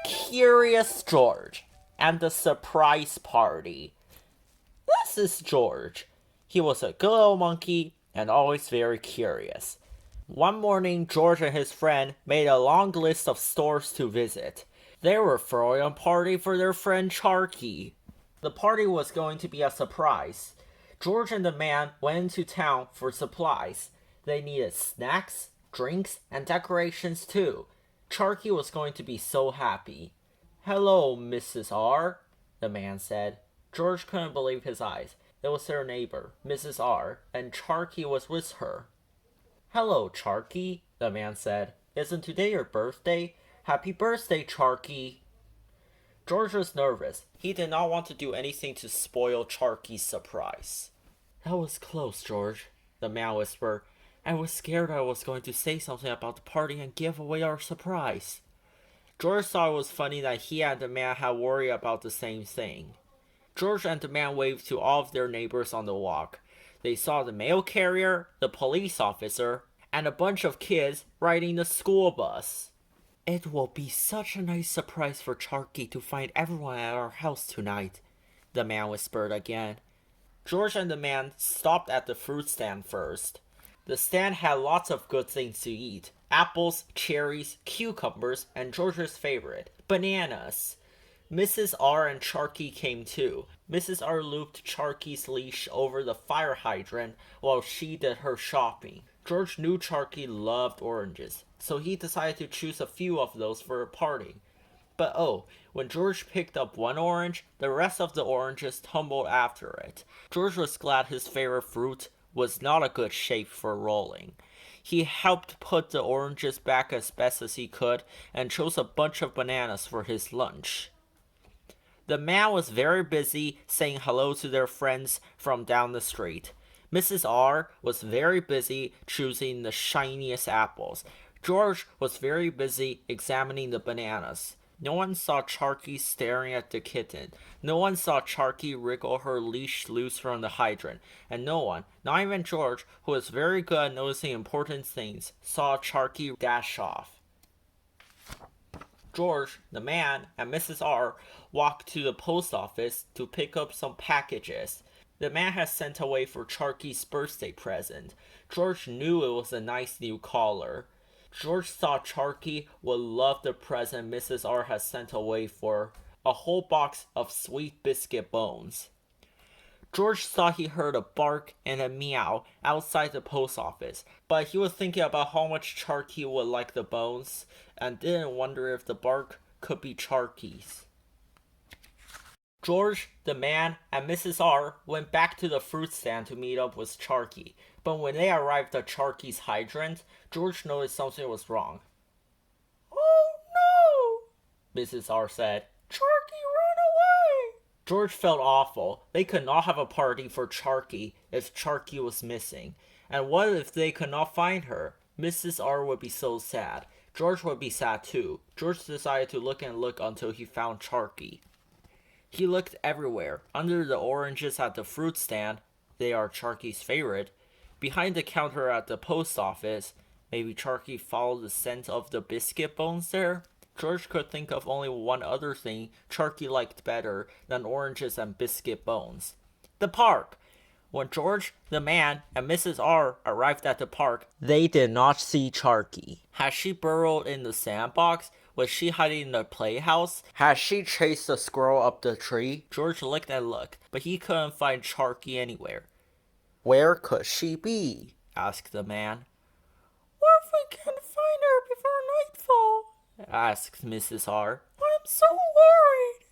Curious George and the surprise party. This is George. He was a good old monkey and always very curious. One morning, George and his friend made a long list of stores to visit. They were throwing a party for their friend Charkie. The party was going to be a surprise. George and the man went into town for supplies. They needed snacks, drinks, and decorations too. Charkie was going to be so happy. "Hello, Mrs. R," the man said. George couldn't believe his eyes. It was their neighbor, Mrs. R, and Charkie was with her. "Hello, Charkie," the man said. "Isn't today your birthday? Happy birthday, Charkie." George was nervous. He did not want to do anything to spoil Charkie's surprise. "That was close, George," the man whispered. "I was scared I was going to say something about the party and give away our surprise." George thought it was funny that he and the man had worried about the same thing. George and the man waved to all of their neighbors on the walk. They saw the mail carrier, the police officer, and a bunch of kids riding the school bus. "It will be such a nice surprise for Charkie to find everyone at our house tonight," the man whispered again. George and the man stopped at the fruit stand first. The stand had lots of good things to eat. Apples, cherries, cucumbers, and George's favorite, bananas. Mrs. R and Charkie came too. Mrs. R looped Charkie's leash over the fire hydrant while she did her shopping. George knew Charkie loved oranges, so he decided to choose a few of those for a party. But when George picked up one orange, the rest of the oranges tumbled after it. George was glad his favorite fruit was not a good shape for rolling. He helped put the oranges back as best as he could and chose a bunch of bananas for his lunch. The man was very busy saying hello to their friends from down the street. Mrs. R was very busy choosing the shiniest apples. George was very busy examining the bananas. No one saw Charkie staring at the kitten. No one saw Charkie wriggle her leash loose from the hydrant. And no one, not even George, who was very good at noticing important things, saw Charkie dash off. George, the man, and Mrs. R walked to the post office to pick up some packages. The man had sent away for Charkie's birthday present. George knew it was a nice new collar. George thought Charkie would love the present Mrs. R had sent away for a whole box of sweet biscuit bones. George thought he heard a bark and a meow outside the post office, but he was thinking about how much Charkie would like the bones and didn't wonder if the bark could be Charkie's. George, the man, and Mrs. R went back to the fruit stand to meet up with Charkie, but when they arrived at Charkie's hydrant, George noticed something was wrong. "Oh no," Mrs. R said. "Charkie ran away." George felt awful. They could not have a party for Charkie if Charkie was missing. And what if they could not find her? Mrs. R would be so sad. George would be sad too. George decided to look and look until he found Charkie. He looked everywhere, under the oranges at the fruit stand, they are Charkie's favorite, behind the counter at the post office. Maybe Charkie followed the scent of the biscuit bones there? George could think of only one other thing Charkie liked better than oranges and biscuit bones. The park! When George, the man, and Mrs. R arrived at the park, they did not see Charkie. Had she burrowed in the sandbox? Was she hiding in the playhouse? Had she chased the squirrel up the tree? George looked and looked, but he couldn't find Charkie anywhere. "Where could she be?" asked the man. "What if we can't find her before nightfall?" asked Mrs. R. "I'm so worried."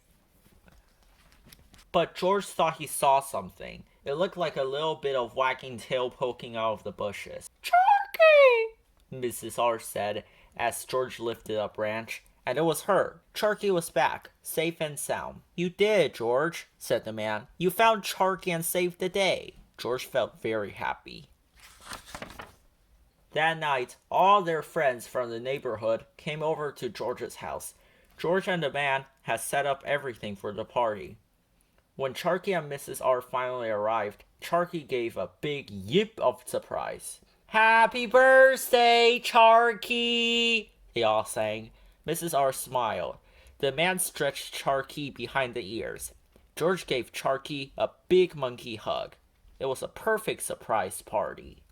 But George thought he saw something. It looked like a little bit of wagging tail poking out of the bushes. "Charkie!" Mrs. R said as George lifted a branch, and it was her. Charkie was back, safe and sound. "You did, George," said the man. "You found Charkie and saved the day." George felt very happy. That night, all their friends from the neighborhood came over to George's house. George and the man had set up everything for the party. When Charkie and Mrs. R finally arrived, Charkie gave a big yip of surprise. "Happy birthday, Charkie!" they all sang. Mrs. R smiled. The man stretched Charkie behind the ears. George gave Charkie a big monkey hug. It was a perfect surprise party.